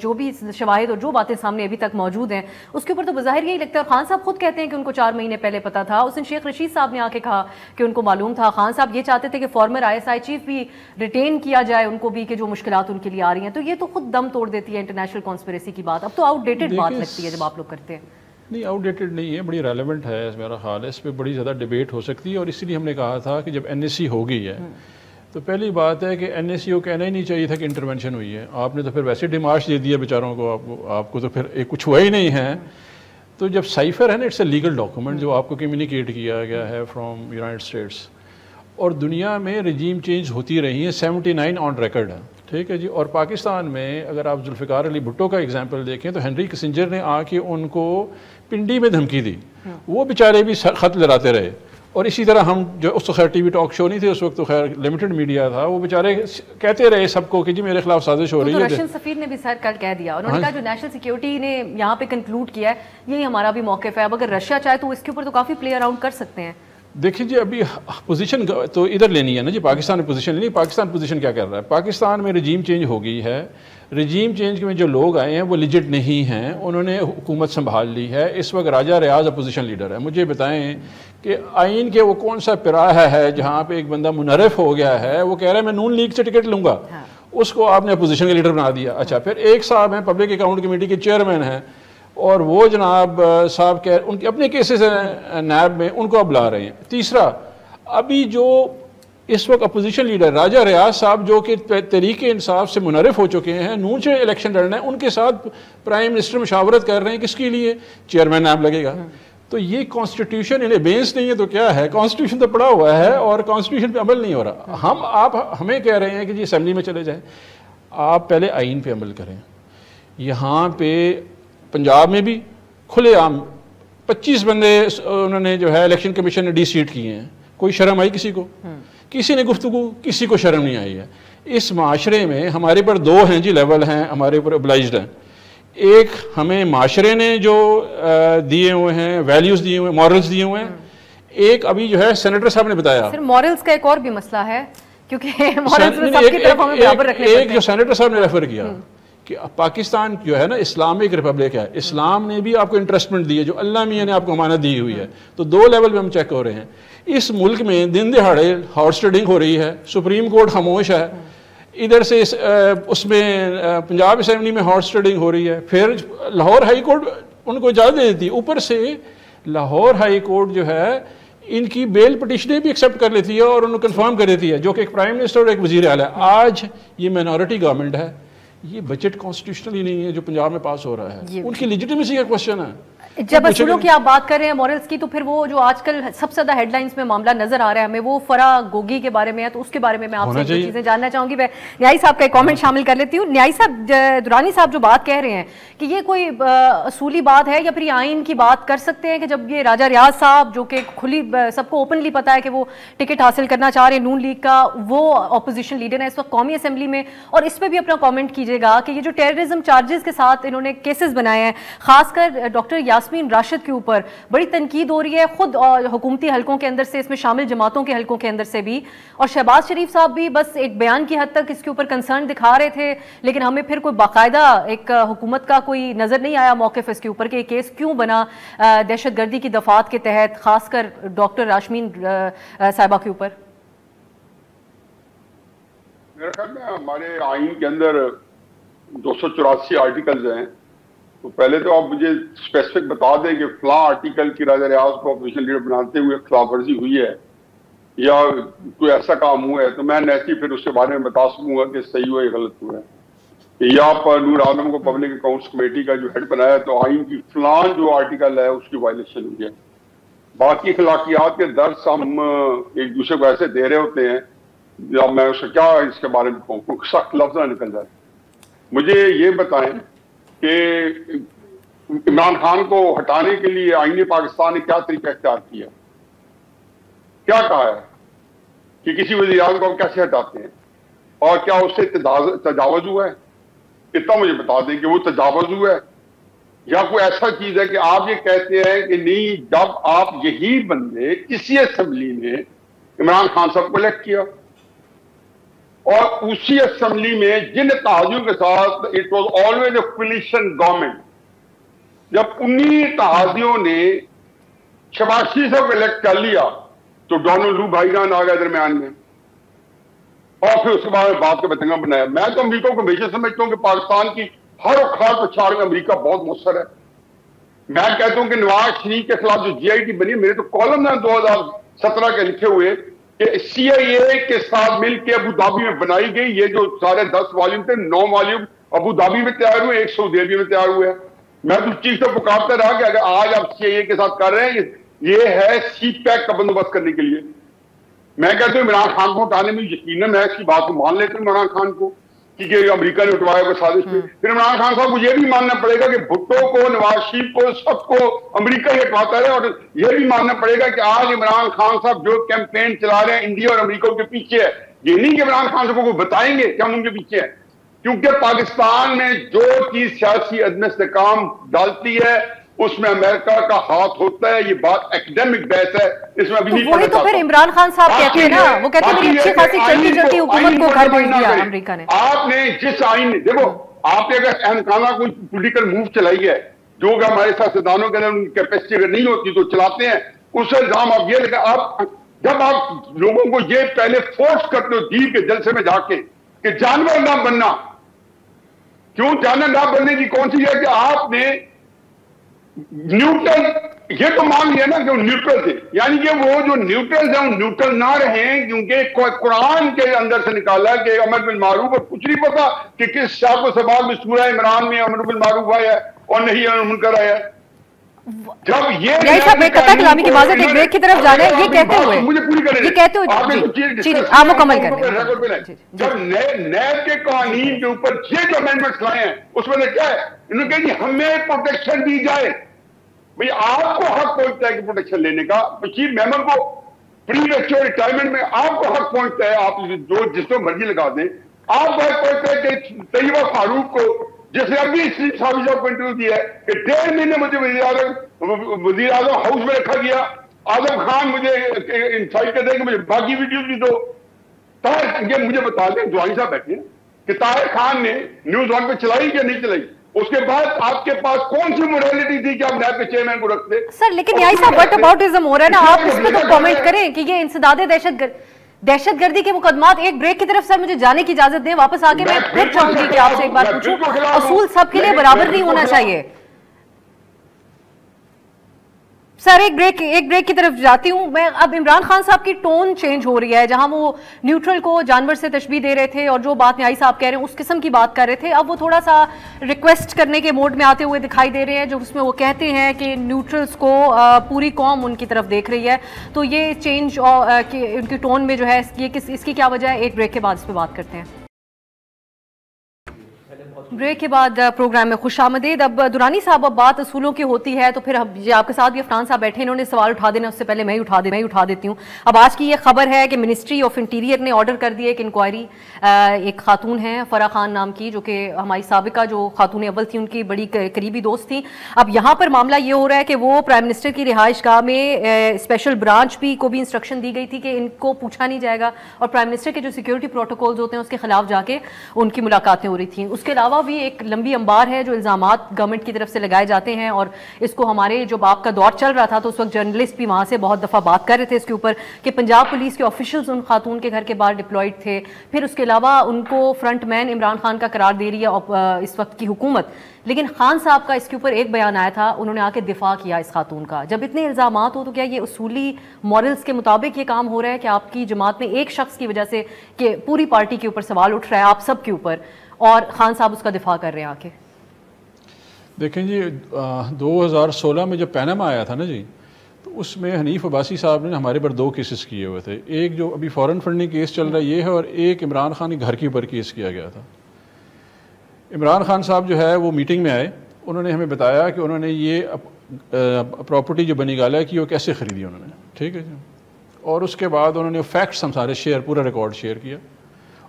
جو بھی شواہد اور جو باتیں سامنے ابھی تک موجود ہیں اس کے اوپر تو بظاہر یہی لگتا ہے. خان صاحب خود کہتے ہیں کہ ان کو 4 مہینے پہلے پتا تھا. اس دن شیخ رشید صاحب نے آ کے کہا کہ ان کو معلوم تھا. خان صاحب یہ چاہتے تھے کہ فارمر ISI چیف بھی ریٹین کیا جائے ان کو بھی, کہ جو مشکلات ان کے لیے آ رہی ہیں. تو یہ تو خود دم توڑ دیتی ہے انٹرنیشنل کانسپریسی کی بات. اب تو آؤٹ ڈیٹڈ بات لگتی ہے جب آپ لوگ کرتے ہیں. نہیں, آؤٹ ڈیٹڈ نہیں ہے, بڑی ریلیونٹ ہے میرا خیال ہے. اس پہ بڑی زیادہ ڈیبیٹ ہو سکتی ہے, اور اسی لیے ہم نے کہا تھا کہ جب NSC ہو گئی ہے تو پہلی بات ہے کہ NSC کو کہنا ہی نہیں چاہیے تھا کہ انٹرونشن ہوئی ہے. آپ نے تو پھر ویسے ڈیمارش دے دیا بیچاروں کو, آپ کو تو پھر کچھ ہوا ہی نہیں ہے. تو جب سائفر ہے نا, اٹس اے لیگل ڈاکومنٹ جو آپ کو کمیونیکیٹ کیا گیا ہے فرام یونائٹڈ اسٹیٹس, اور دنیا میں رجیم چینج ہوتی رہی ہیں, 79 آن ریکارڈ ہے, ٹھیک ہے جی. اور پاکستان میں اگر آپ ذوالفقار علی بھٹو کا ایگزامپل دیکھیں تو ہنری کسنجر نے آ کے ان کو پنڈی میں دھمکی دی, وہ بیچارے بھی خط لڑاتے رہے, اور اسی طرح ہم جو اس تو خیر ٹی وی ٹاک شو نہیں تھے اس وقت، تو خیر لمیٹڈ میڈیا تھا، وہ بیچارے کہتے رہے سب کو کہ جی میرے خلاف سازش ہو رہی ہے. رشین سفیر نے بھی سر کل کہہ دیا، انہوں نے کہا جو نیشنل سیکیورٹی نے یہاں پہ کنکلوڈ کیا ہے یہی ہمارا بھی موقف ہے، اب اگر رشیا چاہے تو اس کے اوپر تو کافی پلے اراؤنڈ کر سکتے ہیں. دیکھیں جی ابھی پوزیشن تو ادھر لینی ہے نا جی، پاکستان نے پوزیشن لینی. پاکستان پوزیشن کیا کر رہا ہے؟ پاکستان میں رجیم چینج ہو گئی ہے، رجیم چینج میں جو لوگ آئے ہیں وہ لیجٹ نہیں ہیں، انہوں نے حکومت سنبھال لی ہے. اس وقت راجہ ریاض اپوزیشن لیڈر ہے. مجھے بتائیں کہ آئین کے وہ کون سا پیراہ ہے جہاں پہ ایک بندہ منحرف ہو گیا ہے، وہ کہہ رہا ہے میں نون لیگ سے ٹکٹ لوں گا، اس کو آپ نے اپوزیشن کا لیڈر بنا دیا. اچھا پھر ایک صاحب ہیں پبلک اکاؤنٹ کمیٹی کے چیئرمین ہیں، اور وہ جناب صاحب ان کے اپنے کیسز ہیں نیب میں، ان کو اب لا رہے ہیں. تیسرا ابھی جو اس وقت اپوزیشن لیڈر راجہ ریاض صاحب جو کہ تحریک انصاف سے منحرف ہو چکے ہیں، نون سے الیکشن لڑنا ہے، ان کے ساتھ پرائم منسٹر مشاورت کر رہے ہیں کس کے لیے؟ چیئرمین نیب لگے گا. تو یہ کانسٹیٹیوشن انہیں بینس نہیں ہے تو کیا ہے؟ کانسٹیٹیوشن تو پڑا ہوا ہے اور کانسٹیٹیوشن پہ عمل نہیں ہو رہا. آپ ہمیں کہہ رہے ہیں کہ جی اسمبلی میں چلے جائیں. آپ پہلے آئین پہ عمل کریں. یہاں پہ پنجاب میں بھی کھلے عام 25 بندے انہوں نے جو ہے الیکشن کمیشن نے ڈی سیٹ کیے ہیں. کوئی شرم آئی کسی کو؟ کسی نے گفتگو، کسی کو شرم نہیں آئی ہے. اس معاشرے میں ہمارے پر دو ہیں جی لیول ہیں ہمارے اوپر ابلائزڈ ہیں. ایک ہمیں معاشرے نے جو دیے ہوئے ہیں ویلیوز دیے ہوئے ہیں، مورلز دیے ہوئے ہیں. ایک ابھی جو ہے سینیٹر صاحب نے بتایا صرف مورلز کا ایک اور بھی مسئلہ ہے، کیونکہ مورلز میں سب کی طرف ہمیں برابر رکھنے پڑتے ہیں. ایک جو سینیٹر صاحب نے ریفر کیا کہ پاکستان جو ہے نا اسلامک ریپبلک ہے، اسلام نے بھی آپ کو انٹرسٹمنٹ دی ہے جو اللہ میاں نے آپ کو امانت دی ہوئی ہے. تو دو لیول پہ ہم چیک ہو رہے ہیں. اس ملک میں دن دہاڑے ہارس ٹریڈنگ ہو رہی ہے، سپریم کورٹ خاموش ہے. ادھر سے اس میں پنجاب اسمبلی میں ہارس ٹریڈنگ ہو رہی ہے. پھر لاہور ہائی کورٹ ان کو اجازت دے دیتی ہے. اوپر سے لاہور ہائی کورٹ جو ہے ان کی بیل پٹیشنیں بھی ایکسیپٹ کر لیتی ہے اور ان کو کنفرم کر دیتی ہے، جو کہ ایک پرائم منسٹر اور ایک وزیر اعلیٰ ہے. آج یہ مائنورٹی گورنمنٹ ہے. یہ بجٹ کانسٹیٹیوشنل ہی نہیں ہے جو پنجاب میں پاس ہو رہا ہے. ان کی لیجٹیمیسی کا کوشچن ہے. جب اصولوں کی آپ بات کر رہے ہیں مورلز کی، تو پھر وہ جو آج کل سب سے زیادہ ہیڈ لائنز میں معاملہ نظر آ رہا ہے ہمیں، وہ فرا گوگی کے بارے میں ہے. تو اس کے بارے میں آپ سے چیزیں جاننا چاہوں گی. میں نیائی صاحب کا ایک کامنٹ شامل کر لیتی ہوں. نیائی صاحب، درانی صاحب جو بات کہہ رہے ہیں کہ یہ کوئی اصولی بات ہے یا پھر یہ آئین کی بات کر سکتے ہیں کہ جب یہ راجہ ریاض صاحب جو کہ کھلی سب کو اوپنلی پتا ہے کہ وہ ٹکٹ حاصل کرنا چاہ رہے ہیں نون لیگ کا، وہ اپوزیشن لیڈر ہیں اس وقت قومی اسمبلی میں، اور اس پہ بھی اپنا کامنٹ کیجیے گا کہ یہ جو ٹیررزم چارجز کے ساتھ انہوں نے کیسز بنائے ہیں، خاص کر ڈاکٹر یاسمین راشد کے اوپر بڑی تنقید ہو رہی ہے خود حکومتی حلقوں کے اندر سے، اس میں شامل جماعتوں کے حلقوں کے اندر سے بھی. اور شہباز شریف صاحب بھی بس ایک بیان کی حد تک اس کے اوپر کنسرن دکھا رہے تھے، لیکن ہمیں پھر کوئی باقاعدہ ایک حکومت کا کوئی نظر نہیں آیا موقف اس کے اوپر کہ یہ کیس کیوں بنا دہشت گردی کی دفعات کے تحت، خاص کر ڈاکٹر یاسمین صاحبہ کے اوپر. میرے خیال میں ہمارے آئین کے اندر 284 آرٹیکلز ہیں. تو پہلے تو آپ مجھے اسپیسیفک بتا دیں کہ فلاں آرٹیکل کی راجہ ریاض کو اپوزیشن لیڈر بناتے ہوئے خلاف ورزی ہوئی ہے یا کوئی ایسا کام ہوا ہے، تو میں نیچی پھر اس کے بارے میں بتا سکوں گا کہ صحیح ہوا یا غلط ہوا ہے. یا آپ نور عالم کو پبلک اکاؤنٹس کمیٹی کا جو ہیڈ بنایا تو آئین کی فلاں جو آرٹیکل ہے اس کی وائلیشن ہوئی ہے. باقی اخلاقیات کے درس ہم ایک دوسرے کو ایسے دے رہے ہوتے ہیں، جب میں اسے کیا اس کے بارے میں کہوں، سخت لفظ نہ نکل جائے. مجھے یہ بتائیں کہ عمران خان کو ہٹانے کے لیے آئین پاکستان نے کیا طریقہ اختیار کیا، کیا کہا ہے کہ کسی وزیر اعظم کو ہم کیسے ہٹاتے ہیں، اور کیا اس سے تجاوز ہوا ہے؟ اتنا مجھے بتا دیں کہ وہ تجاوز ہوا ہے یا کوئی ایسا چیز ہے کہ آپ یہ کہتے ہیں کہ نہیں جب آپ یہی بندے اسی اسمبلی میں عمران خان صاحب کو الیکٹ کیا اور اسی اسمبلی میں جن اتحادیوں کے ساتھ it was always a coalition government, جب انہی اتحادیوں نے شہباز شریف صاحب کو الیکٹ کر لیا تو ڈونلڈ لو بھائی جان آ گیا درمیان میں، اور پھر اس کے بعد بات کو بتنگا بنایا. میں تو امریکہ کو ہمیشہ سمجھتا ہوں کہ پاکستان کی ہر اخراج پچھاڑ میں امریکہ بہت مؤثر ہے. میں کہتا ہوں کہ نواز شریف کے خلاف جو GIT بنی، میرے تو کالم ہیں 2017 کے لکھے ہوئے کہ CIA کے ساتھ مل کے ابو دھابی میں بنائی گئی یہ جو سارے 10 والیوم تھے، 9 والیوم ابو دھابی میں تیار ہوئے، 1 سعودی عربیہ میں تیار ہوئے. میں تو چیز سے پکارتا رہا کہ اگر آج آپ CIA کے ساتھ کر رہے ہیں یہ ہے CPAC کا بندوبست کرنے کے لیے. میں کہتا ہوں عمران خان کو ہٹانے میں یقیناً میں اس کی بات کو مان لیتا ہوں عمران خان کو، کہ امریکہ نے اٹھوایا وہ سازش پہ. پھر عمران خان صاحب کو یہ بھی ماننا پڑے گا کہ بھٹو کو، نواز شریف کو، سب کو امریکہ ہی اٹھواتا ہے. اور یہ بھی ماننا پڑے گا کہ آج عمران خان صاحب جو کیمپین چلا رہے ہیں انڈیا اور امریکہ کے پیچھے ہے. یہ نہیں کہ عمران خان صاحب کو بتائیں گے کہ ہم ان کے پیچھے ہیں، کیونکہ پاکستان میں جو چیز سیاسی عدم استحکام ڈالتی ہے اس میں امریکہ کا ہاتھ ہوتا ہے. یہ بات ایکڈیمک بحث ہے، اس میں ابھی نہیں وہی تو پھر عمران خان صاحب کہتے ہیں نا، وہ کہتے ہیں میری اچھی خاصی چلتی چلتی حکومت کو گھر بھیج دیا امریکہ نے. آپ نے جس آئین، دیکھو آپ نے اگر احمقانہ کوئی پولیٹیکل موو چلائی ہے جو کہ ہمارے سیاستدانوں کے اندر ان کی کیپیسٹی اگر نہیں ہوتی تو چلاتے ہیں، اس سے الزام آپ یہ لگا. آپ جب آپ لوگوں کو یہ پہلے فورس کرتے ہو دیر کے جلسے میں جا کے کہ جانور نہ بننا، کیوں جانور نہ بننے کی کون سی ہے کہ آپ نے نیوٹرل، یہ تو مان لیا نا کہ وہ نیوٹرل تھے، یعنی کہ وہ جو نیوٹرل ہیں وہ نیوٹرل نہ رہیں، کیونکہ قرآن کے اندر سے نکالا کہ امر بالمعروف، اور کچھ نہیں پتا کہ کس شاق و سباق میں سورہ عمران میں امر بالمعروف آیا ہے اور نہیں امر منکر آیا ہے. جب یہ قطع کلامی کی واضح ایک بریک کی طرف جا رہے ہیں، یہ کہتے ہوئے مجھے پوری کریں، یہ کہتے ہوئے آپ مکمل کریں. جب نیب کے قوانین کے اوپر یہ جو امینڈمنٹس لائے ہیں اس میں کیا ہے، انہوں نے کہا جی ہمیں پروٹیکشن دی جائے. بھئی آپ کو حق پہنچتا ہے کہ پروٹیکشن لینے کا، چیف ممبر کو پری میچور ریٹائرمنٹ میں آپ کو حق پہنچتا ہے، آپ جو جس کو مرضی لگا دیں. آپ کو حق پہنچتا ہے کہ طیبہ فاروق کو، جس نے ابھی صاحب کو انٹرویو دیا ہے کہ 1.5 مہینے مجھے وزیر اعظم ہاؤس میں رکھا گیا، اعظم خان مجھے انسائٹ کر دیں کہ مجھے باقی ویڈیوز بھی دو. طاہر یہ مجھے بتا دیں، دعائی صاحب بیٹھے ہیں کہ طاہر خان نے نیوز ون پہ چلائی یا نہیں چلائی، اس کے بعد آپ کے پاس کون سی موریلٹی تھی کہ آپ نیب کے چیئرمین کو رکھتے؟ سر لیکن یہی صاحب وٹ اباؤٹزم ہو رہا ہے نا، آپ اس پہ تو کامنٹ کریں کہ یہ انسداد دہشت گردی کے مقدمات. ایک بریک کی طرف سر مجھے جانے کی اجازت دیں، واپس آ کے میں پھر چاہوں گی کہ آپ سے ایک بات پوچھوں، اصول سب کے لیے برابر نہیں ہونا چاہیے. سر ایک بریک کی طرف جاتی ہوں میں. اب عمران خان صاحب کی ٹون چینج ہو رہی ہے، جہاں وہ نیوٹرل کو جانور سے تشبیہ دے رہے تھے اور جو بات نیائی صاحب کہہ رہے ہیں اس قسم کی بات کر رہے تھے، اب وہ تھوڑا سا ریکویسٹ کرنے کے موڈ میں آتے ہوئے دکھائی دے رہے ہیں، جو اس میں وہ کہتے ہیں کہ نیوٹرلز کو پوری قوم ان کی طرف دیکھ رہی ہے. تو یہ چینج ان کی ٹون میں جو ہے اس کی کیا وجہ ہے؟ ایک بریک کے بعد اس پہ بات کرتے ہیں. بریک کے بعد پروگرام میں خوش آمدید. اب دورانی صاحب اب بات اصولوں کی ہوتی ہے تو پھر یہ آپ کے ساتھ بھی عفنان صاحب بیٹھے، انہوں نے سوال اٹھا دینا، اس سے پہلے میں ہی اٹھا دیتی ہوں. اب آج کی یہ خبر ہے کہ منسٹری آف انٹیریئر نے آرڈر کر دیا ایک انکوائری. ایک خاتون ہیں فرح خان نام کی، جو کہ ہماری سابقہ جو خاتون اول تھی ان کی بڑی قریبی دوست تھیں. اب یہاں پر معاملہ یہ ہو رہا ہے کہ وہ پرائم منسٹر کی رہائش گاہ میں اسپیشل برانچ کو بھی انسٹرکشن دی گئی تھی کہ ان کو پوچھا نہیں جائے گا، اور پرائم منسٹر کے جو سیکیورٹی پروٹوکولز ہوتے ہیں اس کے خلاف جا کے ان کی ملاقاتیں ہو رہی تھیں. اس کے علاوہ بھی ایک لمبی انبار ہے جو الزامات گورنمنٹ کی طرف سے لگائے جاتے ہیں، اور اس کو ہمارے جو آپ کا دور چل رہا تھا تو اس وقت جرنلسٹ بھی وہاں سے بہت دفعہ بات کر رہے تھے اس کے اوپر کہ پنجاب پولیس کے آفیشلز ان خاتون کے گھر کے باہر ڈپلوائڈ تھے. پھر اس کے علاوہ ان کو فرنٹ مین عمران خان کا قرار دے رہی ہے اس وقت کی حکومت. لیکن خان صاحب کا اس کے اوپر ایک بیان آیا تھا، انہوں نے آ کے دفاع کیا اس خاتون کا. جب اتنے الزامات ہو تو کیا یہ اصولی مورلز کے مطابق یہ کام ہو رہا ہے کہ آپ کی جماعت میں ایک شخص کی وجہ سے کہ پوری پارٹی کے اوپر سوال اٹھ رہا ہے آپ سب کے اوپر، اور خان صاحب اس کا دفاع کر رہے ہیں آ کے؟ دیکھیں جی 2016 میں جب پیناما آیا تھا نا جی، تو اس میں حنیف عباسی صاحب نے ہمارے پر 2 کیسز کیے ہوئے تھے. ایک جو ابھی فورن فنڈنگ کیس چل رہا ہے یہ ہے، اور ایک عمران خان کے گھر کے اوپر کیس کیا گیا تھا. عمران خان صاحب جو ہے وہ میٹنگ میں آئے، انہوں نے ہمیں بتایا کہ انہوں نے یہ پراپرٹی جو بنی گالا کی وہ کیسے خریدی انہوں نے، ٹھیک ہے جی. اور اس کے بعد انہوں نے فیکٹس ہم سارے پورا ریکارڈ شیئر کیا،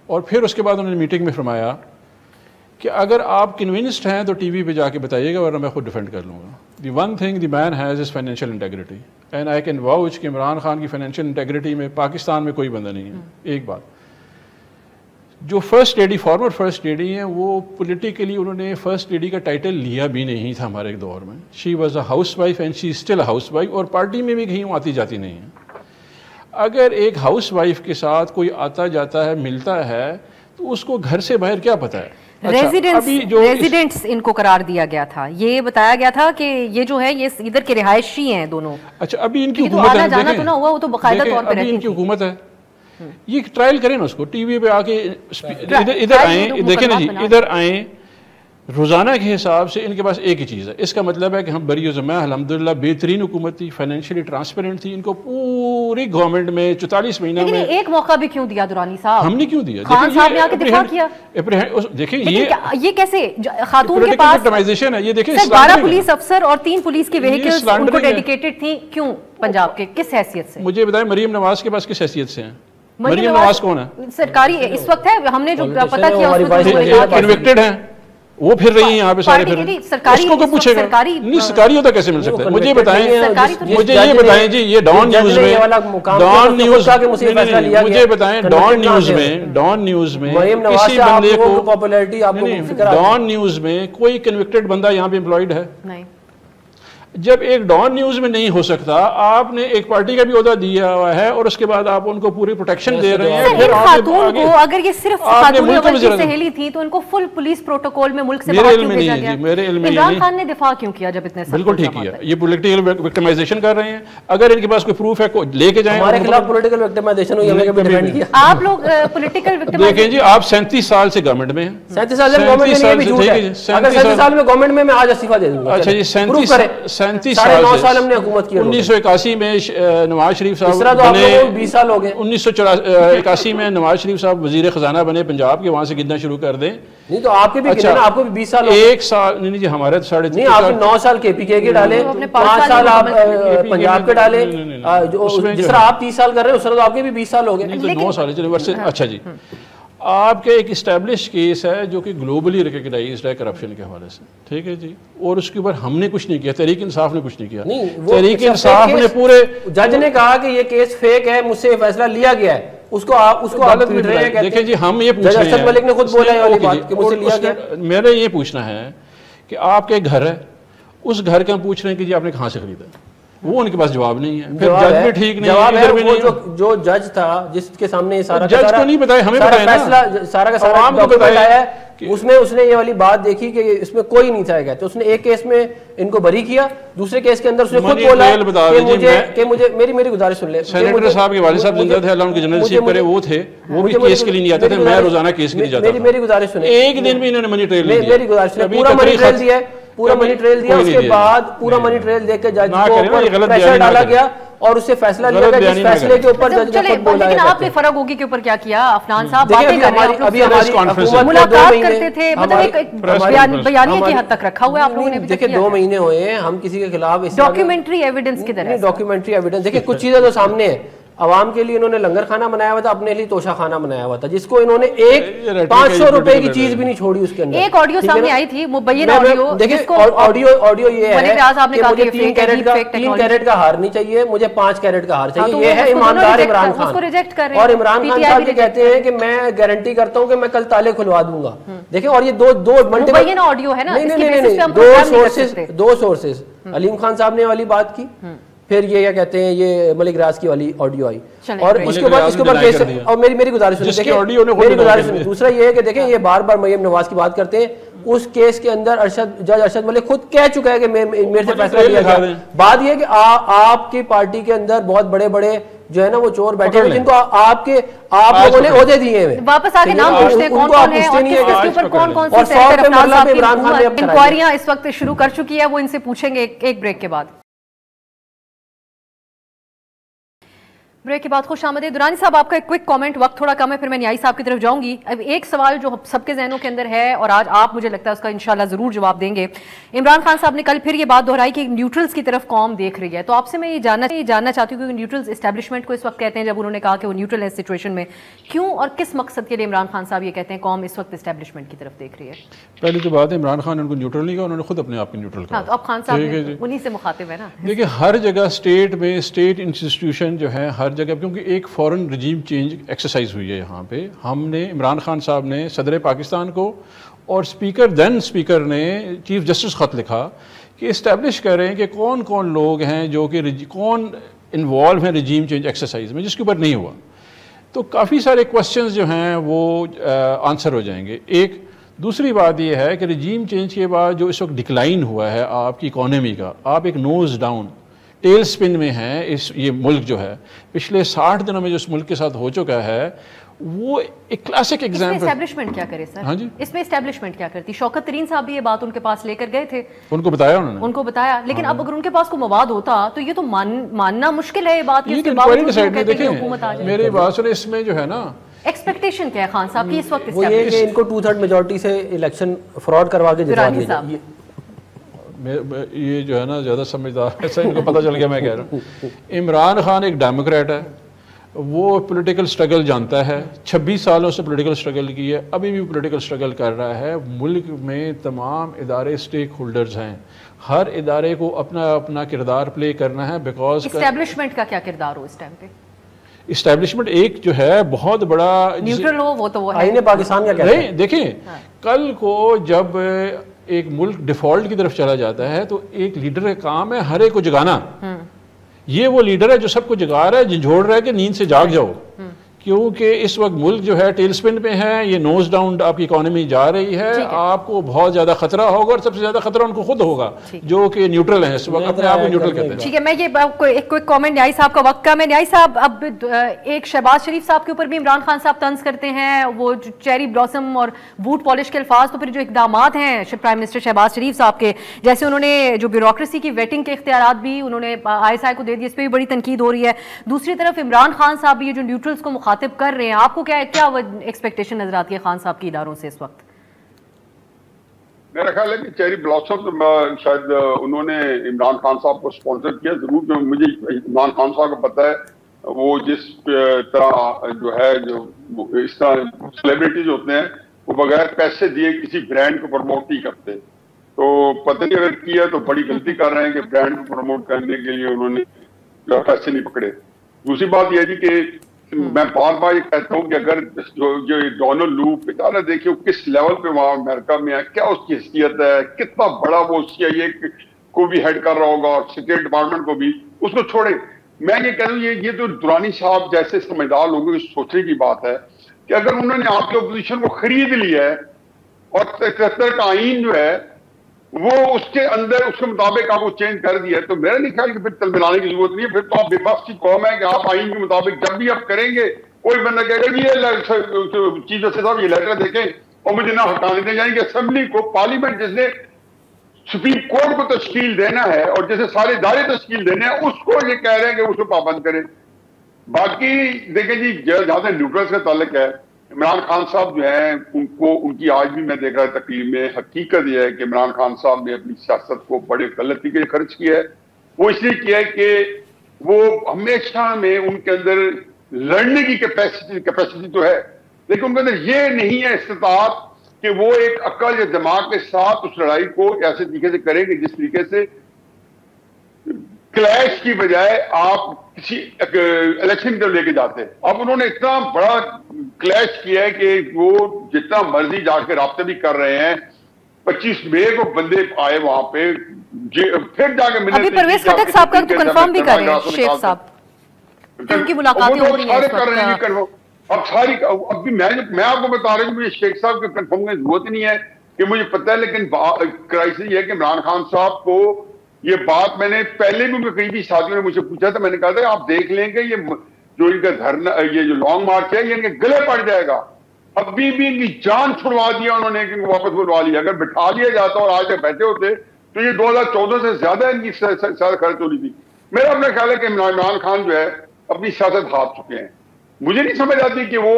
اور پھر اس کے بعد انہوں نے میٹنگ میں فرمایا کہ اگر آپ کنونسڈ ہیں تو ٹی وی پہ جا کے بتائیے گا ورنہ میں خود ڈیفینڈ کر لوں گا. The one thing the man has is financial integrity and I can vouch کہ عمران خان کی فائنینشیل انٹیگریٹی میں پاکستان میں کوئی بندہ نہیں ہے. ایک بات، جو first lady former first lady ہیں وہ پولیٹیکلی انہوں نے فرسٹ لیڈی کا ٹائٹل لیا بھی نہیں تھا ہمارے ایک دور میں. She was a house wife and she still a house wife, اور پارٹی میں بھی کہیں آتی جاتی نہیں ہے. اگر ایک ہاؤس وائف کے ساتھ کوئی آتا جاتا ہے ملتا ہے تو اس کو گھر سے باہر کیا پتہ ہے. ریزیڈنٹس ان کو قرار دیا گیا تھا، یہ بتایا گیا تھا کہ یہ جو ہے یہ ادھر کے رہائشی ہیں دونوں. اچھا ابھی ان کی حکومت ہے، جانا تو نہ ہوا، وہ تو باقاعدہ طور پہ ابھی ان کی حکومت ہے. یہ ٹرائل کریں نا، اس کو ٹی وی پہ آ کے ادھر آئیں، دیکھیں نا جی ادھر آئیں روزانہ کے حساب سے ان کے پاس ایک ہی چیز ہے. اس کا مطلب ہے کہ ہم بری و ذمہ الحمدللہ بہترین حکومت تھی, فائنینشلی ٹرانسپیرنٹ تھی. ان کو پوری گورنمنٹ میں 44 مہینہ میں ایک موقع بھی کیوں دیا درانی صاحب؟ ہم نے کیوں دیا؟ خان صاحب نے آ کے دفاع کیا. دیکھیں یہ کیسے خاتون کے پاس ہے, یہ دیکھیں 12 پولیس افسر اور 3 پولیس کی وہیکلز ان کو ڈیڈیکیٹڈ تھیں, کیوں پنجاب کے کس حیثیت سے؟ مجھے بتائیں مریم نواز کے پاس کس حیثیت سے ہیں؟ مریم نواز کون ہے؟ سرکاری اس وقت ہے, ہم نے جو پتہ کیا اس میں کنوکٹڈ ہیں, وہ پھر رہی ہیں یہاں پہ سارے پھر اس کو پوچھے گا نہیں سرکاری ہوتا کیسے مل سکتا ہے؟ مجھے بتائیں یہ بتائیں جی, یہ ڈان نیوز میں مجھے بتائیں ڈان نیوز میں کسی بندے کو ڈان نیوز میں کوئی کنوکٹڈ بندہ یہاں پہ امپلائڈ ہے؟ نہیں. جب ایک ڈان نیوز میں نہیں ہو سکتا, آپ نے ایک پارٹی کا بھی عہدہ دیا ہوا ہے اور اس کے بعد آپ ان کو پوری پروٹیکشن دے رہے ہیں. پھر خاتون کو اگر یہ صرف خاتون کی سہیلی تھی تو ان کو فل پولیس پروٹوکول میں ملک سے باہر کیوں بھیجا گیا؟ میرے علم میں عمران خان نے دفاع کیوں کیا جب اتنے؟ بالکل ٹھیک کیا. یہ پولیٹیکل وکٹمائزیشن کر رہے ہیں. اگر ان کے پاس کوئی پروف ہے لے کے جائیں. ہمارے خلاف پولیٹیکل وکٹمائزیشن ہوئی, ہمیں کبھی ڈیفینڈ کیا. آپ لوگ پولیٹیکل وکٹمائزیشن دیکھیں جی, آپ 37 سال سے گورنمنٹ میں ہیں. 37 سال سے گورنمنٹ میں, یہ بھی جھوٹ ہے. اگر 37 سال میں گورنمنٹ میں آج استعفیٰ دے دوں گا. اچھا جی, 37 سال ہم نے حکومت کی. 1981 میں نواز شریف صاحب بنے, 20 سال ہو گئے. 1981 میں نواز شریف صاحب وزیر خزانہ بنے پنجاب کے, وہاں سے گننا شروع کر دیں. نہیں تو آپ کے بھی گنے نا, آپ کو بھی 20 سال. ایک سال نہیں جی, ہمارے 3.5 نہیں, آپ 9 سال کے پی کے ڈالے, 5 سال آپ پنجاب کے ڈالے. جس طرح آپ 30 سال کر رہے ہیں اس طرح تو آپ کے بھی 20 سال ہو گئے. 9 سال چلے. اچھا جی, آپ کا ایک اسٹیبلش کیس ہے جو کہ گلوبلی ریکگنائزڈ ہے کرپشن کے حوالے سے, ٹھیک ہے جی, اور اس کے اوپر ہم نے کچھ نہیں کیا, تحریک انصاف نے کچھ نہیں کیا. تحریک انصاف نے پورے, جج نے کہا کہ یہ کیس فیک ہے, مجھ سے فیصلہ لیا گیا ہے, اس کو آپ پیٹ رہے ہیں. دیکھیں جی, ہم یہ پوچھ رہے ہیں, ارشد ملک نے خود بولا ہے والی بات کہ مجھ سے لیا گیا. میں نے یہ پوچھنا ہے کہ آپ کے گھر ہے, اس گھر کا ہم پوچھ رہے ہیں کہ جی آپ نے کہاں سے خریدا, وہ ان کے پاس جواب نہیں ہے. پھر جج بھی ٹھیک نہیں ہے. جو جج تھا جس کے سامنے یہ سارا جج کو نہیں بتایا, ہمیں بتایا فیصلہ سارا کا سارا ڈاکومنٹ آیا ہے, اس میں اس نے یہ والی بات دیکھی کہ اس میں کوئی نہیں تھا کہتے. اس نے ایک کیس میں ان کو بری کیا, دوسرے کیس کے اندر اس نے خود بولا کہ مجھے میری گزارش سن لے. سینیٹر صاحب کے والد صاحب زندہ تھے, اللہ ان کی جنرل سیو کرے, وہ تھے, وہ بھی کیس کے لیے نہیں آتے تھے, میں روزانہ کیس کے لیے جاتا تھا. میری گزارش سنیں, ایک دن بھی انہوں نے منی ٹریل نہیں دیا. میری گزارش سنیں, پورا منی ٹریل دیا ہے, پورا منی ٹریل دیا. اس کے بعد پورا منی ٹریل دے کے جج کو پریشر ڈالا گیا اور اس سے فیصلہ لیا گیا, جس فیصلے کے اوپر جج نے خود بولا ہے. لیکن آپ نے فرق ہوگی کے اوپر کیا کیا؟ افنان صاحب باتیں کر رہے ہیں, ابھی ہماری ملاقات کرتے تھے, مطلب ایک بیانیے کی حد تک رکھا ہوا ہے آپ لوگوں نے. دیکھیں 2 مہینے ہوئے ہیں, ہم کسی کے خلاف ڈاکیومنٹری ایویڈنس کی طرح. ڈاکیومنٹری ایویڈنس دیکھیں, کچھ چیزیں تو سامنے ہیں. عوام کے لیے انہوں نے لنگر خانہ بنایا ہوا تھا, اپنے لیے توشہ خانہ بنایا ہوا تھا, جس کو انہوں نے ایک 500 روپے کی چیز بھی نہیں چھوڑی اس کے اندر. ایک آڈیو سامنے آئی تھی, مبین آڈیو. دیکھیں آڈیو یہ ہے کہ مجھے 3 کیرٹ کا ہار نہیں چاہیے, مجھے 5 کیرٹ کا ہار چاہیے. یہ ہے ایماندار عمران خان. اور عمران خان صاحب یہ کہتے ہیں کہ میں گارنٹی کرتا ہوں کہ میں کل تالے کھلوا دوں گا. دیکھیں, اور یہ دو ملٹیپل آڈیو ہے نا, نہیں, 2 سورسز. علیم خان صاحب نے والی بات کی, پھر یہ کیا کہتے ہیں, یہ ملک راز کی والی آڈیو آئی, اور اس کے اوپر کیس. اور میری گزارش سنیں, دوسرا یہ ہے کہ دیکھیں یہ بار بار مریم نواز کی بات کرتے ہیں. اس کیس کے اندر جج ارشد ملک خود کہہ چکا ہے کہ میرے سے فیصلہ لیا گیا. بات یہ ہے کہ آپ کی پارٹی کے اندر بہت بڑے بڑے جو ہے نا وہ چور بیٹھے ہوئے, جن کو آپ لوگوں نے عہدے دیے ہیں. واپس آ کے نام پوچھتے ہیں کون کون ہے اور کس کس کے اوپر کون کون سی انکوائریاں اس وقت شروع کر چکی ہے, وہ ان سے پوچھیں گے ایک بریک کے بعد. بریک کے بعد خوش آمدید. درانی صاحب, آپ کا ایک کوئک کامنٹ, وقت تھوڑا کم ہے, پھر میں نیائی صاحب کی طرف جاؤں گی. اب ایک سوال جو سب کے ذہنوں کے اندر ہے اور آج آپ مجھے لگتا ہے اس کا انشاءاللہ ضرور جواب دیں گے. عمران خان صاحب نے کل پھر یہ بات دہرائی کہ نیوٹرلز کی طرف قوم دیکھ رہی ہے, تو آپ سے میں یہ جاننا چاہتی ہوں کہ نیوٹرلز اسٹیبلشمنٹ کو اس وقت کہتے ہیں, جب انہوں نے کہا کہ وہ نیوٹرل ہے سچویشن میں, کیوں اور کس مقصد کے لیے عمران خان صاحب یہ کہتے ہیں قوم اس وقت اسٹیبلشمنٹ کی طرف دیکھ رہی ہے؟ پہلی تو بات ہے, عمران خان نے ان کو نیوٹرل نہیں کہا, انہوں نے خود اپنے آپ کو نیوٹرل کہا. تو اب خان صاحب انہی سے مخاطب ہے نا. دیکھیں, ہر جگہ اسٹیٹ میں اسٹیٹ انسٹیٹیوشن جو ہے ہر جگہ, کیونکہ ایک فورن رجیم چینج ایکسرسائز ہوئی ہے یہاں پہ. ہم نے عمران خان صاحب نے صدر پاکستان کو اور اسپیکر نے چیف جسٹس خط لکھا کہ اسٹیبلش کریں کہ کون کون لوگ ہیں جو کہ کون انوالو ہیں رجیم چینج ایکسرسائز میں, جس کے اوپر نہیں ہوا. تو کافی سارے کوسچنز جو ہیں وہ آنسر ہو جائیں گے. ایک دوسری بات یہ ہے کہ رجیم چینج کے بعد جو اس وقت ڈکلائن ہوا ہے آپ کی اکانومی کا, آپ ایک نوز ڈاؤن ٹیل سپن میں ہیں. یہ ملک جو ہے پچھلے 60 دنوں میں جو اس ملک کے ساتھ ہو چکا ہے وہ ایک کلاسک ایگزامپل. اسٹیبلشمنٹ کیا کرے سر؟ ہاں جی, اس میں اسٹیبلشمنٹ کیا کرتی؟ شوکت ترین صاحب بھی یہ بات ان کے پاس لے کر گئے تھے, ان کو بتایا انہوں نے, ان کو بتایا, لیکن اب اگر ان کے پاس کوئی مواد ہوتا تو یہ تو ماننا مشکل ہے یہ بات کہ اس کے انکوائری باوجود کے وہ سائڈ میں کہتے ہیں کہ حکومت آ دیکھیں, جائے. میری بات سنیں, اس میں جو ہے نا ایکسپیکٹیشن کیا ہے خان صاحب کی اس وقت؟ وہ یہ کہ ان کو 2/3 میجورٹی سے الیکشن فراڈ کروا کے جتا دیا جائے. یہ جو ہے نا زیادہ سمجھدار, ایسا ان کو پتہ چل گیا, میں کہہ رہا ہوں عمران خان ایک ڈیموکریٹ ہے, وہ پولیٹیکل سٹرگل جانتا ہے, 26 سالوں سے پولیٹیکل سٹرگل کی ہے, ابھی بھی پولیٹیکل سٹرگل کر رہا ہے. ملک میں تمام ادارے سٹیک ہولڈرز ہیں, ہر ادارے کو اپنا اپنا کردار پلے کرنا ہے. بیکاز اسٹیبلشمنٹ کا کیا کردار ہو اس ٹائم پہ؟ اسٹیبلشمنٹ ایک جو ہے بہت بڑا نیوٹرل ہو, وہ تو وہ ہے. آئین پاکستان کا کیا ہے؟ دیکھیں, کل کو جب ایک ملک ڈیفالٹ کی طرف چلا جاتا ہے تو ایک لیڈر کا کام ہے ہر ایک کو جگانا. یہ وہ لیڈر ہے جو سب کو جگا رہا ہے, جھنجھوڑ رہا ہے کہ نیند سے جاگ جاؤ, کیونکہ اس وقت ملک جو ہے ٹیل سپن پہ ہے, یہ نوز ڈاؤن آپ کی اکانومی جا رہی ہے. آپ کو بہت زیادہ خطرہ ہوگا, اور سب سے زیادہ خطرہ ان کو خود ہوگا جو کہ نیوٹرل ہیں اس وقت, اپنے آپ کو نیوٹرل کہتے ہیں. ٹھیک ہے, میں یہ ایک کوئی کامنٹ نیائی صاحب کا وقت کا, میں نیائی صاحب اب ایک شہباز شریف صاحب کے اوپر بھی عمران خان صاحب طنز کرتے ہیں, وہ چیری بلاسم اور بوٹ پالش کے الفاظ, تو پھر جو اقدامات ہیں پرائم منسٹر شہباز شریف صاحب کے, جیسے انہوں نے جو بیوروکریسی کی ویٹنگ کے اختیارات بھی انہوں نے ISI کو دے دیے, اس پہ بھی بڑی تنقید ہو رہی ہے. دوسری طرف عمران خان صاحب بھی یہ جو نیوٹرلز کو مخاطب کر رہے ہیں, آپ کو کیا ایکسپیکٹیشن نظر آتی ہے خان صاحب کی اداروں سے اس وقت؟ میرا خیال ہے کہ چیری بلاسم شاید انہوں نے عمران خان صاحب کو اسپانسر کیا ضرور, جو مجھے عمران خان صاحب کو پتہ ہے وہ جس طرح جو ہے, جو اس طرح سیلیبریٹیز ہوتے ہیں وہ بغیر پیسے دیے کسی برانڈ کو پروموٹ نہیں کرتے. تو پتہ نہیں اگر کیا تو بڑی غلطی کر رہے ہیں کہ برانڈ کو پروموٹ کرنے کے لیے انہوں نے پیسے نہیں پکڑے. دوسری بات یہ جی کہ میں بار بار یہ کہتا ہوں کہ اگر جو ڈونلڈ لو بیچارہ دیکھیے کس لیول پہ وہاں امریکہ میں ہے, کیا اس کی حیثیت ہے, کتنا بڑا وہ CIA کو بھی ہیڈ کر رہا ہوگا اور سیکرٹ ڈپارٹمنٹ کو بھی, اس کو چھوڑے. میں یہ کہہ رہا ہوں یہ تو درانی صاحب جیسے سمجھدار لوگوں کی سوچنے کی بات ہے کہ اگر انہوں نے آپ کی اپوزیشن کو خرید لیا ہے اور 73 کا آئین جو ہے وہ اس کے اندر اس کے مطابق آپ کو چینج کر دیا ہے, تو میرا نہیں خیال کہ پھر تل ملانے کی ضرورت نہیں ہے. پھر تو آپ بے بس کی قوم ہے کہ آپ آئین کے مطابق جب بھی آپ کریں گے, کوئی بندہ کہے گا یہ چیف جسٹس صاحب یہ لیٹر دیکھیں اور مجھے نہ ہٹانے دیں, یعنی کہ اسمبلی کو, پارلیمنٹ جس نے سپریم کورٹ کو تشکیل دینا ہے اور جیسے سارے ادارے تشکیل دینے ہیں, اس کو یہ کہہ رہے ہیں کہ اس کو پابند کریں. باقی دیکھیں جی جہاں سے نیوٹرلز کا تعلق ہے, عمران خان صاحب جو ہیں ان کی آج بھی میں دیکھ رہا تقریر میں, حقیقت یہ ہے کہ عمران خان صاحب نے اپنی سیاست کو بڑے غلط طریقے سے خرچ کیا ہے. وہ اس لیے کیا ہے کہ وہ ہمیشہ میں ان کے اندر لڑنے کی کیپیسٹی تو ہے, لیکن ان کے اندر یہ نہیں ہے استطاعت کہ وہ ایک عقل یا دماغ کے ساتھ اس لڑائی کو ایسے طریقے سے کریں کہ جس طریقے سے کلیش کی بجائے آپ کسی الیکشن کی طرف لے کے جاتے ہیں. اب انہوں نے اتنا بڑا کلیش کیا ہے کہ وہ جتنا مرضی جا کے رابطے بھی کر رہے ہیں. 25 مئی کو بندے آئے وہاں پہ, پھر جا کے ابھی پرویز خٹک صاحب کا تو کنفرم بھی کر رہے ہیں شیخ صاحب, ان کی ملاقاتیں ہو رہی ہیں. اب ساری اب بھی میں آپ کو بتا رہا ہوں مجھے شیخ صاحب کے کنفرم کی ضرورت نہیں ہے کہ مجھے پتہ ہے, لیکن کرائسس یہ ہے کہ عمران خان صاحب کو یہ بات, میں نے پہلے بھی قریبی ساتھیوں نے مجھ سے پوچھا تھا, میں نے کہا تھا آپ دیکھ لیں گے یہ جو ان کا دھرنا, یہ جو لانگ مارچ ہے یہ ان کے گلے پڑ جائے گا. ابھی بھی ان کی جان چھڑوا دیا انہوں نے کہ ان کو واپس بلوا لیا. اگر بٹھا لیا جاتا اور آج تک بیٹھے ہوتے تو یہ 2014 سے زیادہ ان کی سیاست خرچ ہو رہی تھی. میرا اپنا خیال ہے کہ عمران خان جو ہے اپنی سیاست ہار چکے ہیں. مجھے نہیں سمجھ آتی کہ وہ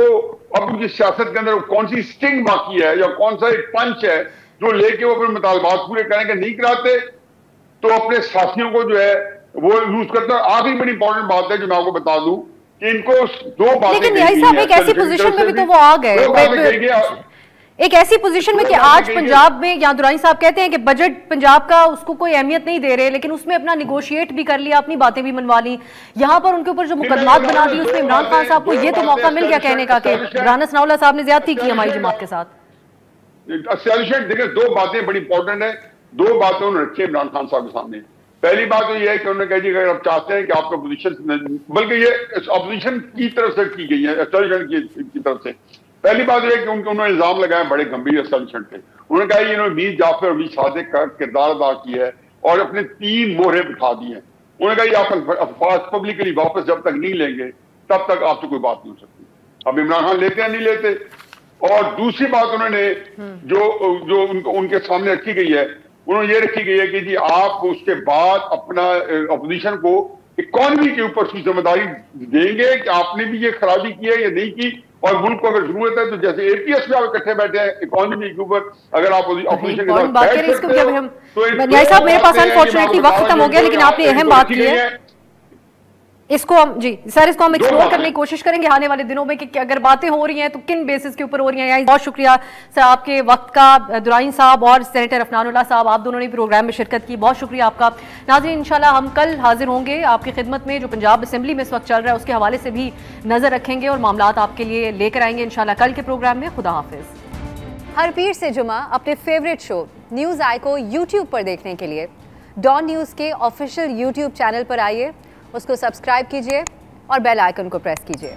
اب ان کی سیاست کے اندر کون سی سٹنگ باقی ہے یا کون سا ایک پنچ ہے جو لے کے وہ اپنے مطالبات پورے کریں گے. نہیں کراتے تو اپنے ساتھیوں کو جو ہے وہ یوز کرتا ہے. آخری بڑی امپورٹنٹ بات ہے جو میں آپ کو بتا دوں کہ ان کو دو باتیں, لیکن یہی صاحب ایک ایسی پوزیشن میں بھی تو وہ آ گئے, ایک ایسی پوزیشن میں کہ آج پنجاب میں, یا درانی صاحب کہتے ہیں کہ بجٹ پنجاب کا اس کو کوئی اہمیت نہیں دے رہے, لیکن اس میں اپنا نیگوشیٹ بھی کر لیا, اپنی باتیں بھی منوا لی. یہاں پر ان کے اوپر جو مقدمات بنا دی اس میں عمران خان صاحب کو یہ تو موقع مل گیا کہنے کا کہ رانا ثناء اللہ صاحب نے زیادتی کی ہماری جماعت کے ساتھ. دیکھیں دو باتیں بڑی امپورٹنٹ ہیں, دو باتیں انہوں نے رکھی عمران خان صاحب کے سامنے. پہلی بات تو یہ ہے کہ انہوں نے کہا جی اگر آپ چاہتے ہیں کہ آپ کا اپوزیشن, بلکہ یہ اپوزیشن کی طرف سے کی گئی ہے, اسٹیبلشمنٹ کی طرف سے. پہلی بات یہ ہے کہ انہوں نے الزام لگایا بڑے گمبھیر اسٹیبلشمنٹ پہ. انہوں نے کہا انہوں نے میر جعفر اور میر صادق کا کردار ادا کیا ہے اور اپنے 3 مہرے بٹھا دی ہیں. انہوں نے کہا یہ آپ الفاظ پبلکلی واپس جب تک نہیں لیں گے تب تک آپ سے کوئی بات نہیں ہو سکتی. اب عمران خان لیتے ہیں نہیں لیتے. اور دوسری بات انہوں نے جو ان کے سامنے رکھی گئی ہے, انہوں نے یہ رکھی گئی ہے کہ جی آپ اس کے بعد اپنا اپوزیشن کو اکانومی کے اوپر کی ذمہ داری دیں گے کہ آپ نے بھی یہ خرابی کی ہے یا نہیں کی, اور ملک کو اگر ضرورت ہے تو جیسے اے پی ایس میں آپ اکٹھے بیٹھے ہیں اکانومی کے اوپر, اگر آپ اپوزیشن کے ساتھ بیٹھ سکتے ہو تو نیائی صاحب میرے پاس انفارچونیٹلی وقت ختم ہو گیا, لیکن آپ نے اہم بات کی ہے, اس کو ہم جی سر اس کو ہم ایکسپلور کرنے کی کوشش کریں گے آنے والے دنوں میں کہ اگر باتیں ہو رہی ہیں تو کن بیسس کے اوپر ہو رہی ہیں. بہت شکریہ سر آپ کے وقت کا. درائین صاحب اور سینیٹر عفنان اللہ صاحب, آپ دونوں نے پروگرام میں شرکت کی, بہت شکریہ آپ کا. ناظرین انشاءاللہ ہم کل حاضر ہوں گے آپ کی خدمت میں, جو پنجاب اسمبلی میں اس وقت چل رہا ہے اس کے حوالے سے بھی نظر رکھیں گے اور معاملات آپ کے لیے لے کر آئیں گے انشاءاللہ کل کے پروگرام میں. خدا حافظ. ہر پیر سے جمعہ اپنے فیوریٹ شو نیوز آئی کو یوٹیوب پر دیکھنے کے لیے ڈان نیوز کے آفیشیل یوٹیوب چینل پر آئیے, اس کو سبسکرائب کیجئے اور بیل آئیکن کو پریس کیجئے.